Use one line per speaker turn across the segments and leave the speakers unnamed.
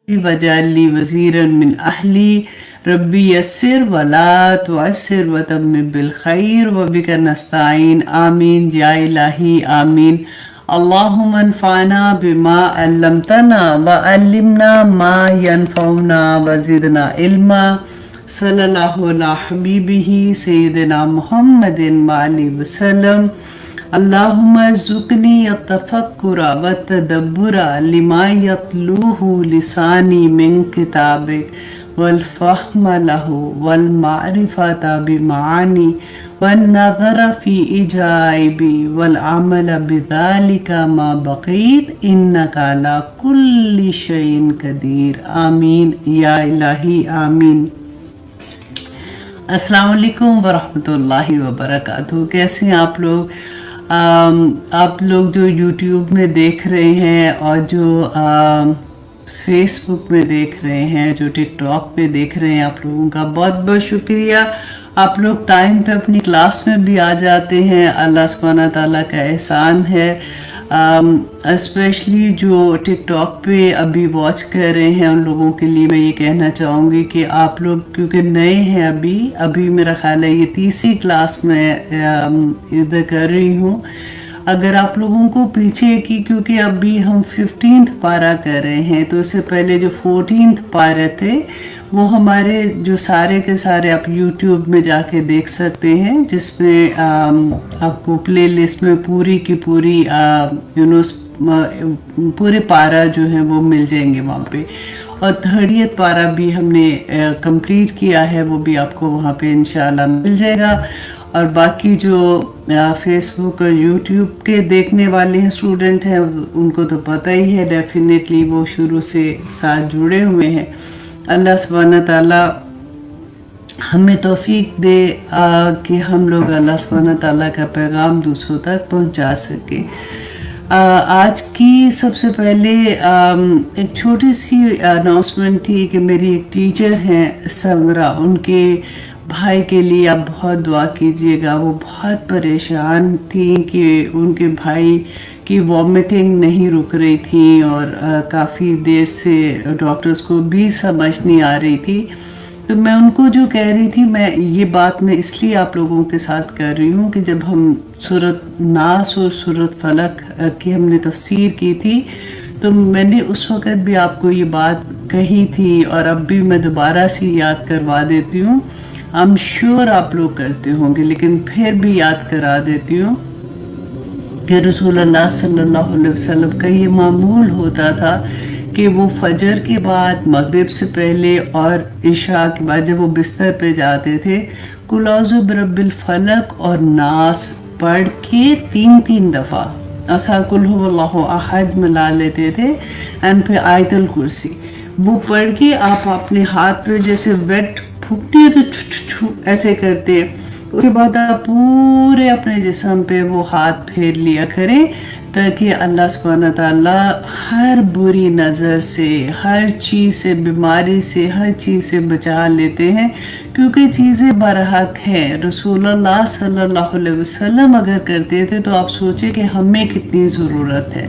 वजाली वज़ीरन मिन अहली रब्बी यस्सिर वला तुअस्सिर वतम्मिम बिल खैर व बिका नस्ताईन आमीन या इलाही आमीन। अल्लाहुम्मा अन्फअना बिमा अल्लमतना व अल्लिमना मा यनफउना व ज़िदना इल्मा। सल्लल्लाहु अला हबीबिही सय्यिदिना मुहम्मदिन व आलिहि वसल्लम। अल्लाहुम्मा ज़ुक़नी अत्तफ़क्कुरा व तदब्बुरा लिमा यतलूहु लिसानी मिन किताबिक वल फ़हम लहु वल मारिफ़ता बिमानी वन नज़र फ़ी इजाइबी वल अमल बिज़ालिका मा बक़ीत इन्नका अला कुल्लि शैइन क़दीर आमीन या इलाही आमीन। अस्सलाम वालेकुम वरहमतुल्लाहि वबरकातुहू। कैसे हैं आप लोग? आप लोग जो YouTube में देख रहे हैं और जो फेसबुक में देख रहे हैं, जो टिकटॉक पे देख रहे हैं, आप लोगों का बहुत बहुत शुक्रिया। आप लोग टाइम पे अपनी क्लास में भी आ जाते हैं, अल्लाह सुब्हानहू ताला का एहसान है। स्पेशली जो टिकटॉक पे अभी वॉच कर रहे हैं उन लोगों के लिए मैं ये कहना चाहूँगी कि आप लोग क्योंकि नए हैं, अभी मेरा ख्याल है ये तीसरी क्लास में इधर कर रही हूँ। अगर आप लोगों को पीछे की, क्योंकि अभी हम 15th पारा कर रहे हैं, तो इससे पहले जो 14th पारा थे वो हमारे जो सारे के सारे आप YouTube में जाके देख सकते हैं, जिसमें आपको प्लेलिस्ट में पूरी की पूरी पूरे पारा जो है वो मिल जाएंगे वहाँ पे। और 30th पारा भी हमने कंप्लीट किया है, वो भी आपको वहाँ पे इंशाल्लाह मिल जाएगा। और बाकी जो फेसबुक और यूट्यूब के देखने वाले हैं स्टूडेंट हैं, उनको तो पता ही है, डेफिनेटली वो शुरू से साथ जुड़े हुए हैं। अल्लाह सुब्हानहू ताला हमें तौफीक दे कि हम लोग अल्लाह सुब्हानहू ताला का पैगाम दूसरों तक पहुंचा सके। आज की सबसे पहले एक छोटी सी अनाउंसमेंट थी कि मेरी एक टीचर हैं समरा, उनके भाई के लिए आप बहुत दुआ कीजिएगा। वो बहुत परेशान थी कि उनके भाई की वॉमिटिंग नहीं रुक रही थी और काफ़ी देर से डॉक्टर्स को भी समझ नहीं आ रही थी। तो मैं उनको जो कह रही थी, मैं ये बात मैं इसलिए आप लोगों के साथ कर रही हूँ कि जब हम सूरत नास और सूरत फलक की हमने तफसीर की थी तो मैंने उस वक़्त भी आपको ये बात कही थी और अब भी मैं दोबारा से याद करवा देती हूँ। आई एम श्योर आप लोग करते होंगे, लेकिन फिर भी याद करा देती हूँ कि रसूलुल्लाह सल्लल्लाहु अलैहि वसल्लम का ये मामूल होता था कि वो फजर के बाद, मगरिब से पहले और इशा के बाद जब वो बिस्तर पे जाते थे, कुल औज़ु बिरब्बिल फलक और नास पढ़ के 3-3 दफ़ा असा कुल हुवल्लाहु अहद मिला लेते थे एंड फिर आयतुल कुर्सी वो पढ़ के आप अपने हाथ पे जैसे वेट फूकती है तो ऐसे करते। उसके बाद आप पूरे अपने जिस्म पे वो हाथ फेर लिया करें ताकि अल्लाह सुब्हानहू ताला हर बुरी नज़र से, हर चीज़ से, बीमारी से, हर चीज़ से बचा लेते हैं, क्योंकि चीज़ें बरहक हैं। रसूलुल्लाह सल्लल्लाहु अलैहि वसल्लम अगर करते थे तो आप सोचें कि हमें कितनी ज़रूरत है।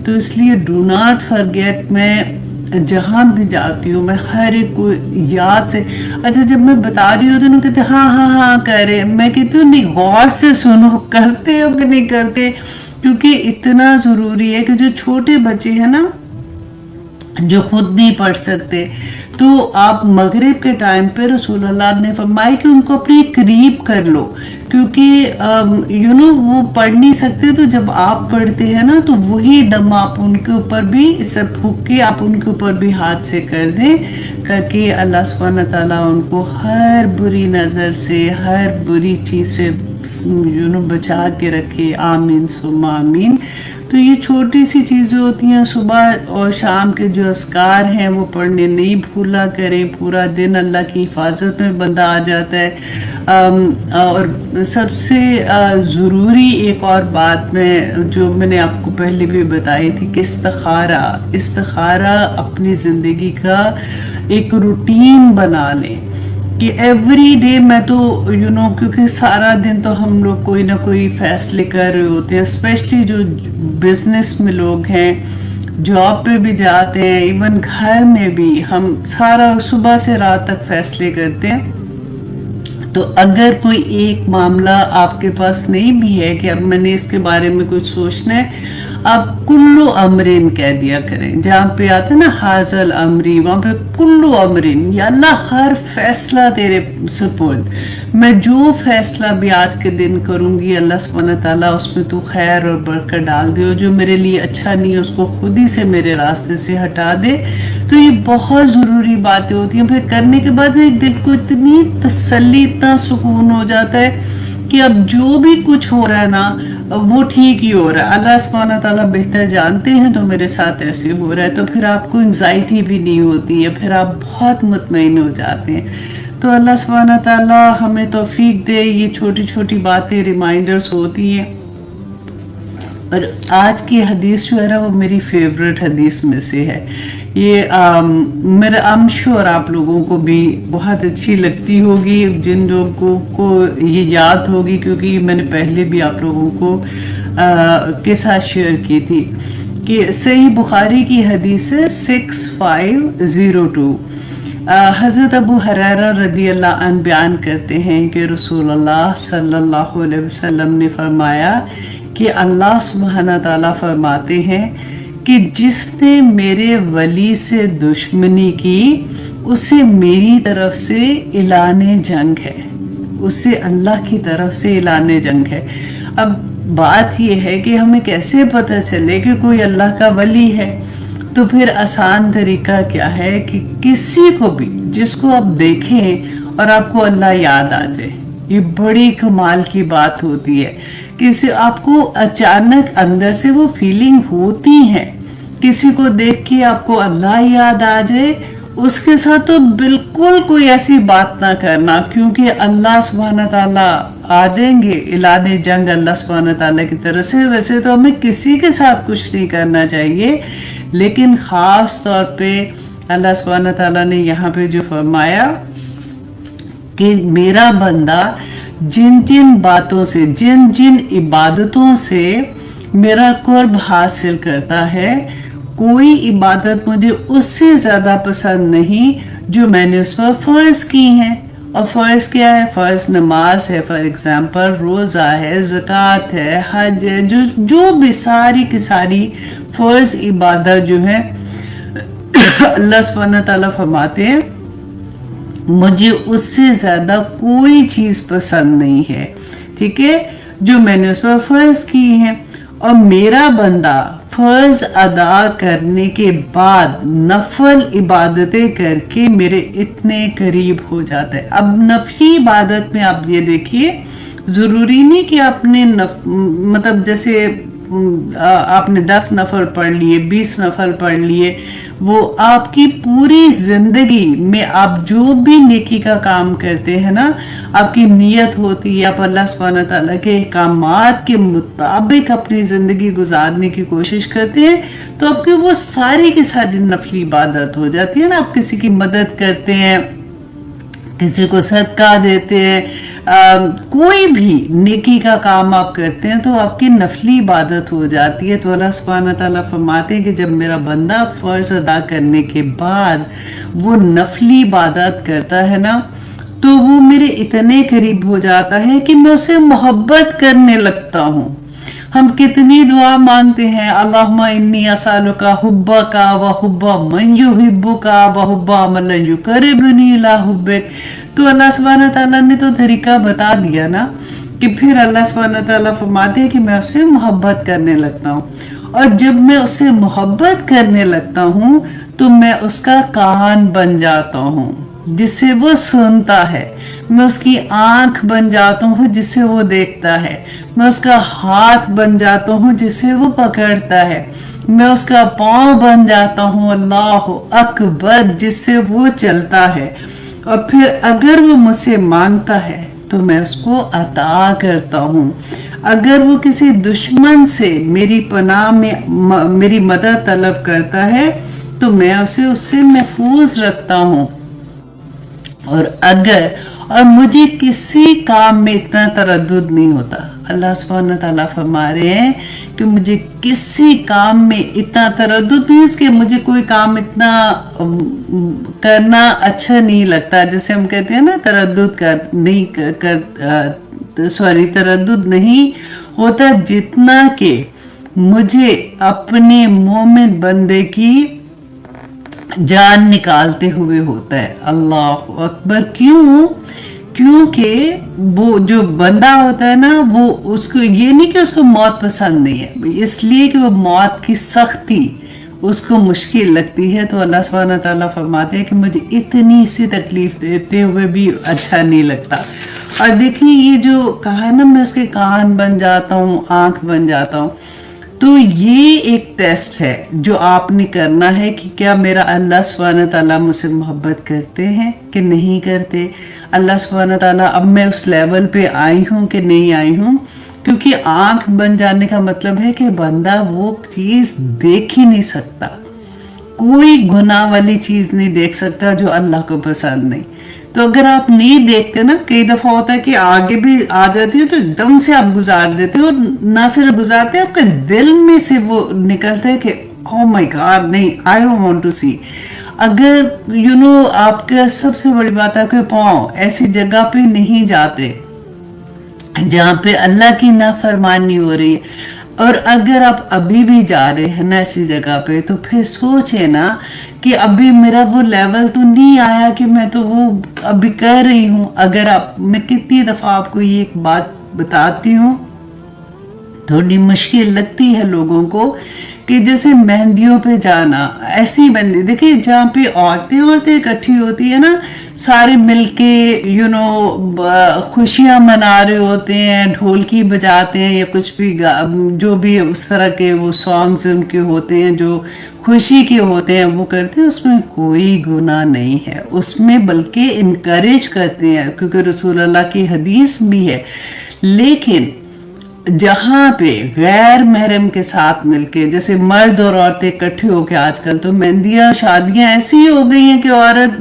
तो इसलिए डू नॉट फॉरगेट, मैं जहाँ भी जाती हूँ मैं हर एक को याद से, अच्छा जब मैं बता रही हूँ तो उन्होंने कहते हाँ हाँ हाँ कह रहे, मैं कहती हूँ नहीं, गौर से सुनो, करते हो कि नहीं करते, क्योंकि इतना ज़रूरी है कि जो छोटे बच्चे हैं ना, जो खुद नहीं पढ़ सकते, तो आप मगरिब के टाइम पे रसूलुल्लाह ने फरमाया कि उनको अपने करीब कर लो, क्योंकि वो पढ़ नहीं सकते। तो जब आप पढ़ते हैं ना तो वही दम आप उनके ऊपर भी इसे फूक के आप उनके ऊपर भी हाथ से कर दें ताकि अल्लाह सुब्हानहू ताला उनको हर बुरी नज़र से, हर बुरी चीज़ से बचा के रखे। आमीन सुम्मा आमीन। तो ये छोटी सी चीज़ें होती हैं, सुबह और शाम के जो अस्कार हैं वो पढ़ने नहीं भूला करें, पूरा दिन अल्लाह की हिफाजत में बंदा आ जाता है। और सबसे ज़रूरी एक और बात मैं जो मैंने आपको पहले भी बताई थी कि इस्तिखारा अपनी ज़िंदगी का एक रूटीन बना लें कि एवरी डे मैं तो क्योंकि सारा दिन तो हम लोग कोई ना कोई फैसले कर रहे होते हैं, स्पेशली जो बिजनेस में लोग हैं जॉब पे भी जाते हैं, इवन घर में भी हम सारा सुबह से रात तक फैसले करते हैं। तो अगर कोई एक मामला आपके पास नहीं भी है कि अब मैंने इसके बारे में कुछ सोचना है, आप कुल्लू अमरिन कह दिया करें। जहाँ पे आता है ना हाजल अमरी, वहाँ पे कुल्लू अमरिन, या अल्लाह हर फैसला तेरे सुपुर्द, मैं जो फैसला भी आज के दिन करूँगी अल्लाह सुब्हानहू तआला उसमें तू खैर और बरकत डाल दे, जो मेरे लिए अच्छा नहीं है उसको खुद ही से मेरे रास्ते से हटा दे। तो ये बहुत ज़रूरी बातें होती हैं। फिर करने के बाद एक दिल को इतनी तसल्ली, इतना सुकून हो जाता है कि अब जो भी कुछ हो रहा है ना वो ठीक ही हो रहा है, अल्लाह सुब्हानहू तआला बेहतर जानते हैं तो मेरे साथ ऐसे हो रहा है। तो फिर आपको एंजाइटी भी नहीं होती है, फिर आप बहुत मुतमईन हो जाते हैं। तो अल्लाह सुब्हानहू तआला हमें तौफीक दे। ये छोटी छोटी बातें रिमाइंडर्स होती हैं। और आज की हदीस जो है ना वो मेरी फेवरेट हदीस में से है। ये मेरा आई एम श्योर आप लोगों को भी बहुत अच्छी लगती होगी, जिन लोगों को ये याद होगी, क्योंकि मैंने पहले भी आप लोगों को के साथ शेयर की थी कि सही बुखारी की हदीस है 6502। हज़रत अबू हुरैरा रदी अल्लाह अन्हु बयान करते हैं कि रसूलुल्लाह सल्लल्लाहु अलैहि वसल्लम ने फरमाया कि अल्लाह सुब्हानहू तआला फरमाते हैं कि जिसने मेरे वली से दुश्मनी की उसे मेरी तरफ से ऐलाने जंग है, उसे अल्लाह की तरफ से ऐलाने जंग है। अब बात यह है कि हमें कैसे पता चले कि कोई अल्लाह का वली है? तो फिर आसान तरीका क्या है कि किसी को भी जिसको आप देखें और आपको अल्लाह याद आ जाए, ये बड़ी कमाल की बात होती है। किसी आपको अचानक अंदर से वो फीलिंग होती है, किसी को देख के आपको अल्लाह याद आ जाए, उसके साथ तो बिल्कुल कोई ऐसी बात ना करना, क्योंकि अल्लाह सुब्हानहू तआला आ जाएंगे ऐलाने जंग अल्लाह सुब्हानहू तआला की तरफ से। वैसे तो हमें किसी के साथ कुछ नहीं करना चाहिए, लेकिन ख़ास तौर पे अल्लाह सुब्हानहू तआला ने यहाँ पे जो फरमाया कि मेरा बंदा जिन जिन बातों से, जिन जिन इबादतों से मेरा कुर्ब हासिल करता है, कोई इबादत मुझे उससे ज़्यादा पसंद नहीं जो मैंने उस पर फ़र्ज़ की हैं। और फ़र्ज़ क्या है? फ़र्ज़ नमाज है, फॉर एग्ज़ाम्पल रोज़ा है, ज़कात है, हज है, जो भी सारी की सारी फ़र्ज़ इबादत जो है अल्लाह सुब्हानहू तआला फरमाते हैं मुझे उससे ज़्यादा कोई चीज़ पसंद नहीं है, ठीक है, जो मैंने उस पर फ़र्ज़ की है। और मेरा बंदा फ़र्ज़ अदा करने के बाद नफल इबादतें करके मेरे इतने करीब हो जाता है। अब नफली इबादत में आप ये देखिए, ज़रूरी नहीं कि आपने मतलब जैसे आपने 10 नफल पढ़ लिए, 20 नफल पढ़ लिए, वो आपकी पूरी जिंदगी में आप जो भी नेकी का काम करते हैं ना, आपकी नीयत होती है आप अल्लाह सुब्हानहू तआला के अहकामात के मुताबिक अपनी जिंदगी गुजारने की कोशिश करते हैं, तो आपकी वो सारी की सारी नफली इबादत हो जाती है ना। आप किसी की मदद करते हैं, किसी को सदका देते हैं, कोई भी नेकी का काम आप करते हैं तो आपकी नफली इबादत हो जाती है। तो अल्लाह सुब्हानहू तआला फरमाते हैं कि जब मेरा बंदा फ़र्ज़ अदा करने के बाद वो नफली इबादत करता है ना, तो वो मेरे इतने करीब हो जाता है कि मैं उसे मोहब्बत करने लगता हूँ। हम कितनी दुआ मांगते हैं, अल्लाहुम्मा इन्नी असअलुका हुब्बका व हुब्बा मन युहिब्बुका व हुब्बा मन युक़र्रिबुनी इला हुब्बिक। तो अल्लाह सुब्हानहू तआला ने तो तरीका बता दिया ना कि फिर अल्लाह सुब्हानहू तआला फरमाते हैं कि मैं उससे मोहब्बत करने लगता हूँ। और जब मैं उससे मोहब्बत करने लगता हूँ तो मैं उसका कान बन जाता हूँ जिससे वो सुनता है, मैं उसकी आंख बन जाता हूँ जिससे वो देखता है, मैं उसका हाथ बन जाता हूँ जिससे वो पकड़ता है, मैं उसका पाँव बन जाता हूँ अल्लाह अकबर जिससे वो चलता है। और फिर अगर वो मुझसे मांगता है तो मैं उसको अता करता हूँ। अगर वो किसी दुश्मन से मेरी पनाह में मेरी मदद तलब करता है तो मैं उसे उससे महफूज रखता हूँ। और मुझे किसी काम में इतना तरद्दुद नहीं होता। अल्लाह सुब्हानहू तआला फरमा रहे हैं कि मुझे किसी काम में इतना तरद्दुद नहीं, इसके मुझे कोई काम इतना करना अच्छा नहीं लगता, जैसे हम कहते हैं ना तरद्दुद तरद्दुद नहीं होता, जितना कि मुझे अपने मोमिन बंदे की जान निकालते हुए होता है। अल्लाह अकबर। क्यों? क्योंकि वो जो बंदा होता है ना, वो उसको ये नहीं कि उसको मौत पसंद नहीं है, इसलिए कि वो मौत की सख्ती उसको मुश्किल लगती है। तो अल्लाह सुब्हानहू तआला फरमाते हैं कि मुझे इतनी सी तकलीफ देते हुए भी अच्छा नहीं लगता। और देखिए ये जो कहा ना, मैं उसके कान बन जाता हूँ, आंख बन जाता हूँ, तो ये एक टेस्ट है जो आपने करना है कि क्या मेरा अल्लाह सुब्हानहू तआला मुझसे मोहब्बत करते हैं कि नहीं करते। अल्लाह सुब्हानहू तआला, अब मैं उस लेवल पे आई हूँ कि नहीं आई हूँ, क्योंकि आंख बन जाने का मतलब है कि बंदा वो चीज़ देख ही नहीं सकता, कोई गुनाह वाली चीज़ नहीं देख सकता जो अल्लाह को पसंद नहीं। तो अगर आप नहीं देखते ना, कई दफ़ा होता है कि आगे भी आ जाती हो तो एकदम से आप गुजार देते हो, ना सिर्फ गुजारते, आपके दिल में से वो निकलता है कि ओह माय गॉड, नहीं, आई डोंट वांट टू सी। अगर आपका सबसे बड़ी बात है कि पाँव ऐसी जगह पे नहीं जाते जहाँ पे अल्लाह की नाफरमानी हो रही है, और अगर आप अभी भी जा रहे हैं ना ऐसी जगह पे, तो फिर सोचे ना कि अभी मेरा वो लेवल तो नहीं आया कि मैं तो वो अभी कर रही हूँ। अगर मैं कितनी दफ़ा आपको ये एक बात बताती हूँ, थोड़ी मुश्किल लगती है लोगों को, कि जैसे मेहंदियों पे जाना, ऐसी मेहंदी देखिए जहाँ पे औरतें इकट्ठी होती है ना, सारे मिलके खुशियाँ मना रहे होते हैं, ढोलकी बजाते हैं या कुछ भी जो भी उस तरह के वो सॉन्ग्स उनके होते हैं जो खुशी के होते हैं वो करते हैं, उसमें कोई गुनाह नहीं है, उसमें बल्कि इनकरेज करते हैं क्योंकि रसूल अल्लाह की हदीस भी है। लेकिन जहाँ पे गैर महरम के साथ मिलके, जैसे मर्द और औरतें इकट्ठे होके, आजकल तो मेहंदियाँ शादियाँ ऐसी हो गई हैं कि औरत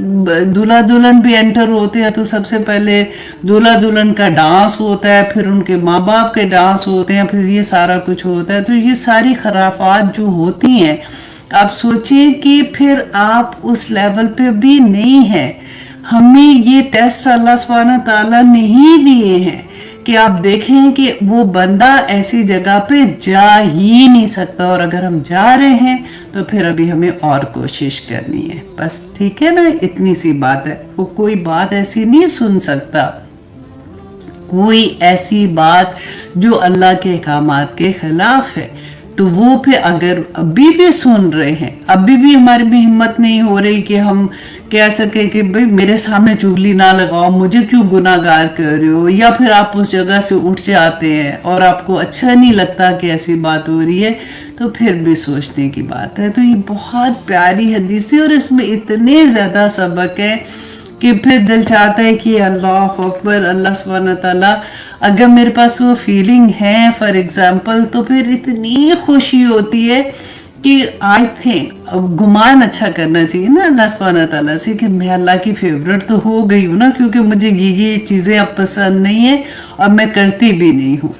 दूल्हा दुल्हन भी एंटर होते हैं तो सबसे पहले दूल्हा दुल्हन का डांस होता है, फिर उनके माँ बाप के डांस होते हैं, फिर ये सारा कुछ होता है। तो ये सारी खराफात जो होती हैं, आप सोचिए कि फिर आप उस लेवल पे भी नहीं है। हमें ये टेस्ट अल्लाह सुब्हानहू तआला ने ही दिए हैं कि आप देखें कि वो बंदा ऐसी जगह पे जा ही नहीं सकता, और अगर हम जा रहे हैं तो फिर अभी हमें और कोशिश करनी है, बस। ठीक है ना, इतनी सी बात है। वो कोई बात ऐसी नहीं सुन सकता, कोई ऐसी बात जो अल्लाह के अहकामात के खिलाफ है, तो वो फिर अगर अभी भी सुन रहे हैं, अभी भी हमारी भी हिम्मत नहीं हो रही कि हम कह सके कि भाई मेरे सामने चुगली ना लगाओ, मुझे क्यों गुनाहगार कर रहे हो, या फिर आप उस जगह से उठ जाते हैं और आपको अच्छा नहीं लगता कि ऐसी बात हो रही है, तो फिर भी सोचने की बात है। तो ये बहुत प्यारी हदीस है और इसमें इतने ज़्यादा सबक है कि फिर दिल चाहता है कि अल्लाह अकबर, अल्लाह सुब्हानहू तआला, अगर मेरे पास वो फीलिंग है फॉर एग्जांपल, तो फिर इतनी खुशी होती है कि आई थिंक गुमान अच्छा करना चाहिए ना अल्लाह सुब्हानहू तआला से कि मैं अल्लाह की फेवरेट तो हो गई हूँ ना, क्योंकि मुझे ये चीज़ें अब पसंद नहीं है और मैं करती भी नहीं हूँ।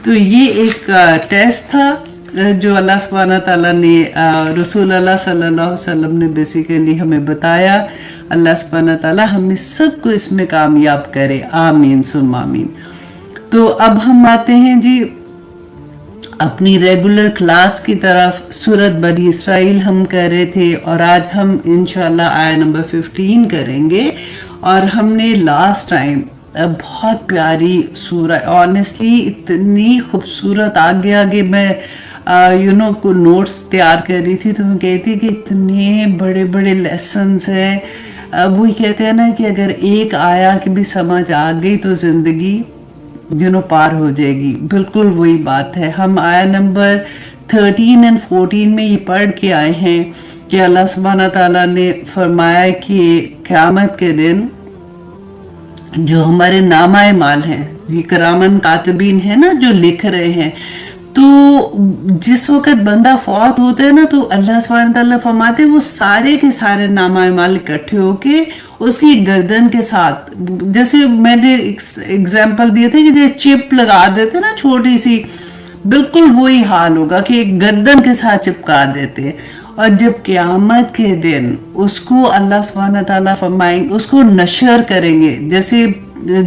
तो ये एक टेस्ट था जो अल्लाह सुब्हानहू तआला ने रसूल अल्लाह सल्लल्लाहु अलैहि वसल्लम ने बेसिकली हमें बताया। अल्लाह सुब्हानहू तआला हमें सबको इसमें कामयाब करे, आमीन सुम्मा आमीन। तो अब हम आते हैं जी अपनी रेगुलर क्लास की तरफ। सूरत बनी इसराइल हम कर रहे थे और आज हम इंशाल्लाह आया नंबर 15 करेंगे। और हमने लास्ट टाइम बहुत प्यारी सूरत, ऑनेस्टली इतनी खूबसूरत, आगे आगे मैं को नोट्स तैयार कर रही थी तो मैं कहती कि इतने बड़े बड़े लेसन्स हैं। वही कहते हैं ना कि अगर एक आया कि भी समझ आ गई तो ज़िंदगी पार हो जाएगी। बिल्कुल वही बात है। हम आया नंबर 13 और 14 में ये पढ़ के आए हैं कि अल्लाह सुब्हानहू तआला ने फरमाया कि क़यामत के दिन जो हमारे नामाए माल हैं, ये करामन कातिबीन है ना जो लिख रहे हैं, तो जिस वक्त बंदा फौत होता है ना, तो अल्लाह सुब्हानहू तआला फरमाते हैं वो सारे के सारे नामा-ए-माल इकट्ठे होके उसकी गर्दन के साथ, जैसे मैंने एग्जाम्पल दिया था कि जैसे चिप लगा देते ना छोटी सी, बिल्कुल वही हाल होगा कि एक गर्दन के साथ चिपका देते हैं। और जब क़यामत के दिन उसको अल्लाह सुब्हानहू तआला फरमाएंगे, उसको नशर करेंगे,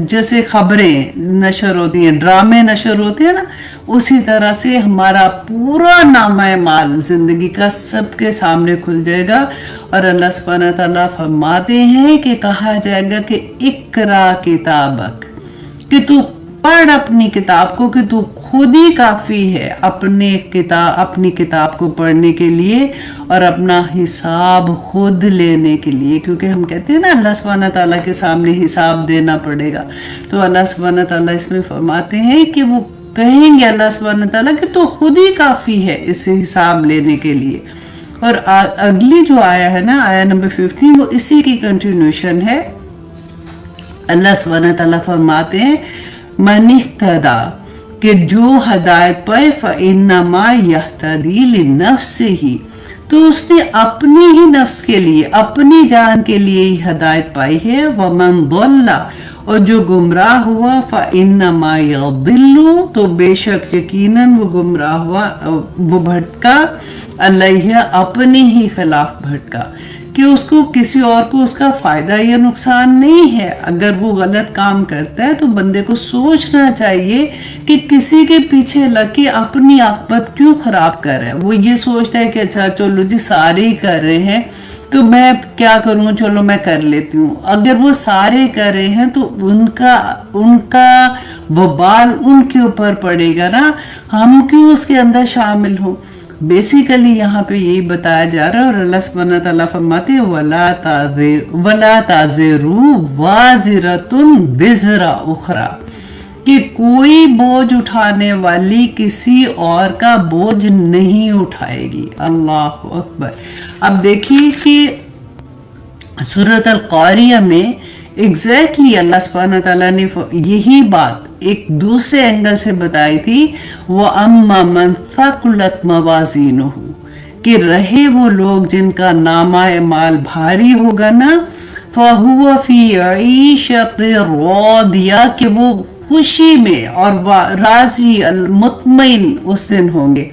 जैसे खबरें नशर होती हैं, ड्रामे नशर होते हैं ना, उसी तरह से हमारा पूरा नामा-ए-माल जिंदगी का सबके सामने खुल जाएगा। और अल्लाह सुब्हानहू तआला फरमाते हैं कि कहा जाएगा कि इकरा किताबक, कि तू पढ़ अपनी किताब को, कि तू खुद ही काफी है अपनी किताब को पढ़ने के लिए और अपना हिसाब खुद लेने के लिए। क्योंकि हम कहते हैं ना अल्लाह सुब्हानहू तआला के सामने हिसाब देना पड़ेगा, तो अल्लाह सुब्हानहू तआला इसमें फरमाते हैं कि वो कहेंगे अल्लाह सुब्हानहू तआला कि तू खुद ही काफी है इस हिसाब लेने के लिए। और अगली जो आया है ना, आया नंबर 15, वो इसी की कंटिन्यूशन है। अल्लाह सुब्हानहू तआला फरमाते हैं मन इह्तदा, कि जो हदायत पाए फ़इन्नमा यहतदी लिनफ्सिही, तो उसने अपनी ही नफ्स के लिए, अपनी जान के लिए ही हदायत पाई है। वमन दल्ला, और जो गुमराह हुआ फ़इन्नमा यदिल्लु, तो बेशक यकीनन वो गुमराह हुआ, वो भटका, अलैहा, अपने ही खिलाफ भटका, कि उसको किसी और को उसका फायदा या नुकसान नहीं है। अगर वो गलत काम करता है तो बंदे को सोचना चाहिए कि किसी के पीछे लग के अपनी आकबत क्यों खराब कर रहा है। वो ये सोचता है कि अच्छा चलो जी सारे ही कर रहे हैं तो मैं क्या करूँ, चलो मैं कर लेती हूँ। अगर वो सारे कर रहे हैं तो उनका वबाल उनके ऊपर पड़ेगा ना, हम क्यों उसके अंदर शामिल हों। बेसिकली यहाँ पे यही बताया जा रहा है। और अल्लाह सुब्हानहू तआला फरमाते हैं वला ताज़िरू वाज़िरतुन विज़रा उखरा, कि कोई बोझ उठाने वाली किसी और का बोझ नहीं उठाएगी। अल्लाह अकबर। अब देखिए कि सूरत अल-क़ारिया में एग्जैक्टली अल्लाह सुब्हानहू तआला ने यही बात एक दूसरे एंगल से बताई थी। वो अम्मा मन थक़ुलत मवाज़ीनुहु, कि रहे वो लोग जिनका नामा-ए-माल भारी होगा ना, फ़हुवा फ़ी ईशतिर रादिया, कि वो खुशी में और राज़ी मुतमईन उस दिन होंगे।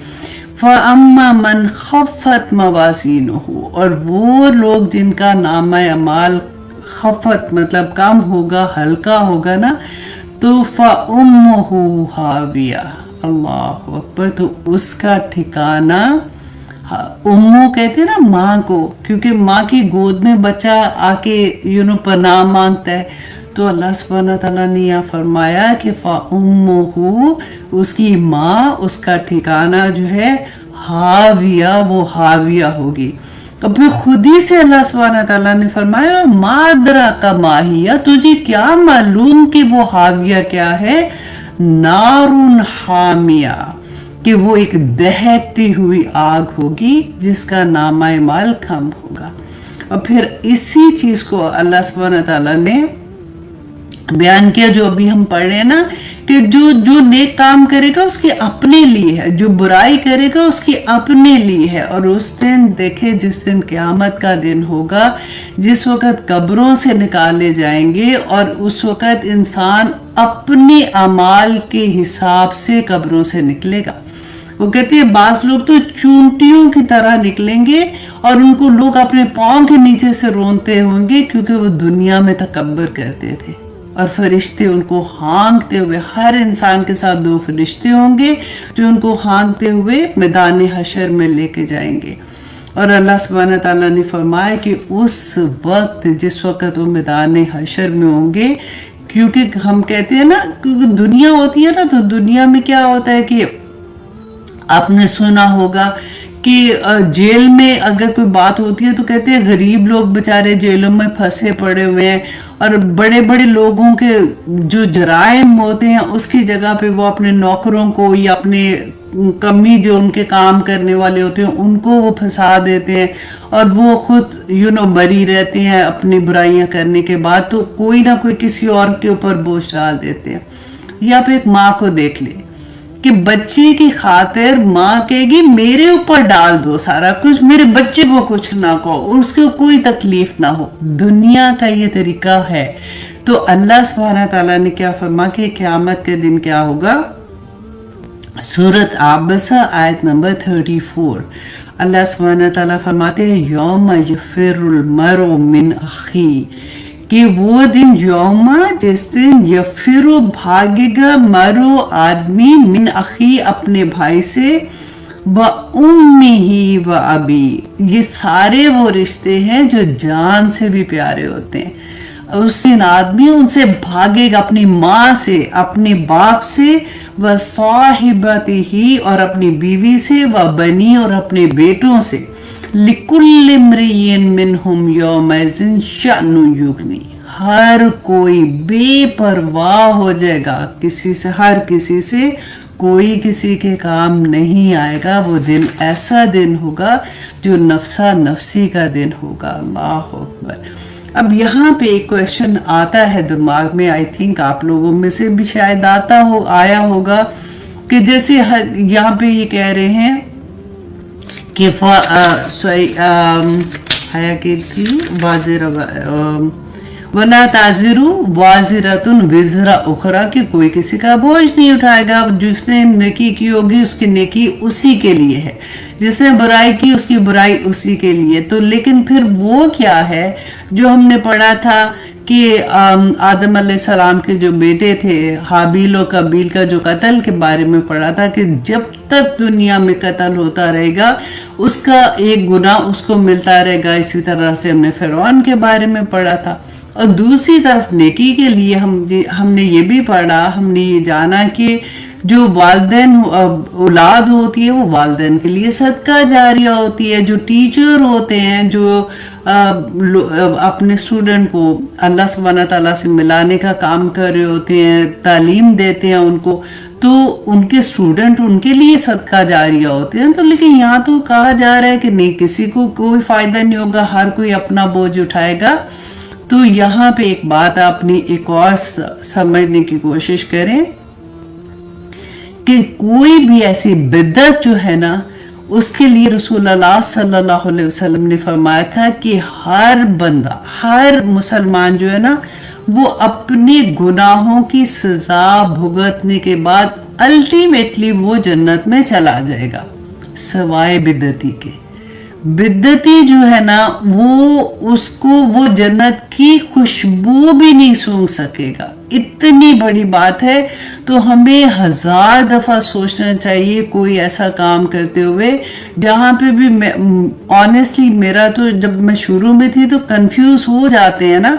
फ़अम्मा मन ख़फ़्फ़त मवाज़ीनुहु, और वो लोग जिनका नामा-ए-माल खफत मतलब कम होगा, हल्का होगा ना, तो फ़उम्मुहु हाविया। अल्लाह अकबर। तो उसका ठिकाना, उम्मू कहते हैं ना माँ को, क्योंकि माँ की गोद में बच्चा आके पनाह मांगता है। तो अल्लाह सुब्हानहू तआला ने यहाँ फरमाया कि फ़उम्मुहु, उसकी माँ, उसका ठिकाना जो है हाविया, वो हाविया होगी। और फिर खुद ही से अल्लाह सुब्हानहू तआला ने फरमाया मादरा का माहिया, तुझे क्या मालूम कि वो हाविया क्या है, नारुन हामिया, कि वो एक दहकती हुई आग होगी जिसका नामा-ए-माल कम होगा। और फिर इसी चीज को अल्लाह सुब्हानहू तआला ने बयान किया जो अभी हम पढ़ रहे हैं ना, कि जो नेक काम करेगा उसके अपने लिए है, जो बुराई करेगा उसके अपने लिए है। और उस दिन देखे, जिस दिन क़यामत का दिन होगा, जिस वक़्त कब्रों से निकाले जाएंगे और उस वक़्त इंसान अपने अमाल के हिसाब से कब्रों से निकलेगा। वो कहते हैं बाज लोग तो चूंटियों की तरह निकलेंगे और उनको लोग अपने पाँव के नीचे से रोनते होंगे, क्योंकि वो दुनिया में तकब्बर करते थे। और फरिश्ते उनको हाँकते हुए, हर इंसान के साथ 2 फरिश्ते होंगे जो उनको हाँकते हुए मैदान हशर में लेके जाएंगे। और अल्लाह सुब्हानहू तआला ने फरमाया कि उस वक्त, जिस वक्त वो मैदान हशर में होंगे, क्योंकि हम कहते हैं ना, क्योंकि दुनिया होती है ना, तो दुनिया में क्या होता है कि आपने सुना होगा कि जेल में अगर कोई बात होती है तो कहते हैं गरीब लोग बेचारे जेलों में फंसे पड़े हुए हैं, और बड़े बड़े लोगों के जो जराइम होते हैं उसकी जगह पे वो अपने नौकरों को या अपने कमी जो उनके काम करने वाले होते हैं उनको वो फंसा देते हैं, और वो खुद बरी रहते हैं अपनी बुराइयां करने के बाद। तो कोई ना कोई किसी और के ऊपर बोझ डाल देते हैं। या आप एक माँ को देख ले کہ بچے کی خاطر ماں کہے گی میرے اوپر ڈال دو سارا کچھ, میرے بچے کو کچھ نہ کہو, اس کو کوئی تکلیف نہ ہو. دنیا کا یہ طریقہ ہے. تو اللہ سبحانہ تعالیٰ نے کیا فرما کہ قیامت کے دن کیا ہوگا. سورت عابسہ آیت نمبر 34, اللہ سبحانہ تعالیٰ فرماتے ہیں یوم یفر المرء من اخی, کہ وہ دن یوم جس دن یفر بھاگے گا مرو آدمی من اخی اپنے بھائی سے, و امہ و ابی, یہ سارے وہ رشتے ہیں جو جان سے بھی پیارے ہوتے ہیں. اس دن آدمی ان سے بھاگے گا, اپنی ماں سے, اپنے باپ سے, و صاحبتہ اور اپنی بیوی سے, و بنی اور اپنے بیٹوں سے. لکل امرئ منہم یومئذ شأن یغنی, ہر کوئی بے پرواہ ہو جائے گا کسی سے, ہر کسی سے, کوئی کسی کے کام نہیں آئے گا. وہ دن ایسا دن ہوگا جو نفسا نفسی کا دن ہوگا. اللہ اکبر. اب یہاں پہ ایک کویشچن آتا ہے دماغ میں, آئی تھنک آپ لوگوں میں سے بھی شاید آیا ہوگا, کہ جیسے یہاں پہ یہ کہہ رہے ہیں کہ وَلَا تَعْزِرُ وَازِرَةٌ وِزْرَ اُخْرَى, کہ کوئی کسی کا بوجھ نہیں اٹھائے گا. جس نے نیکی کی ہوگی اس کی نیکی اسی کے لیے ہے, جس نے برائی کی اس کی برائی اسی کے لیے. تو لیکن پھر وہ کیا ہے جو ہم نے پڑھا تھا کہ آدم علیہ السلام کے جو بیٹے تھے حابیل و قابیل کا جو قتل کے بارے میں پڑھا تھا, کہ جب تک دنیا میں قتل ہوتا رہے گا اس کا ایک گناہ اس کو ملتا رہے گا. اسی طرح سے ہم نے فرعون کے بارے میں پڑھا تھا. اور دوسری طرف نیکی کے لیے ہم نے یہ بھی پڑھا, ہم نے یہ جانا کہ جو والدین اولاد ہوتی ہے وہ والدین کے لیے صدقہ جاریہ ہوتی ہے. جو ٹیچر ہوتے ہیں جو اپنے اسٹوڈنٹ کو اللہ سبحانہ تعالیٰ سے ملانے کا کام کر رہے ہوتے ہیں, تعلیم دیتے ہیں ان کو, تو ان کے اسٹوڈنٹ ان کے لیے صدقہ جاریہ ہوتے ہیں. تو لیکن یہاں تو کہا جا رہا ہے کہ نہیں, کسی کو کوئی فائدہ نہیں ہوگا, ہر کوئی اپنا بوجھ اٹھائے گا. تو یہاں پہ ایک بات اپنی ایک اور سمجھنے کی کوشش کریں کہ کوئی بھی ایسی بدعت جو ہے نا, اس کے لیے رسول اللہ صلی اللہ علیہ وسلم نے فرمایا تھا کہ ہر بندہ, ہر مسلمان جو ہے نا, وہ اپنے گناہوں کی سزا بھگتنے کے بعد الٹیمیٹلی وہ جنت میں چلا جائے گا, سوائے بدعتی کے. بدعتی جو ہے نا وہ اس کو وہ جنت کی خوشبو بھی نہیں سونگھ سکے گا. اتنی بڑی بات ہے. تو ہمیں 1000 دفعہ سوچنا چاہیے کوئی ایسا کام کرتے ہوئے جہاں پہ بھی آنیسٹلی میرا تو جب میں شروع میں تھی تو کنفیوز ہو جاتے ہیں نا,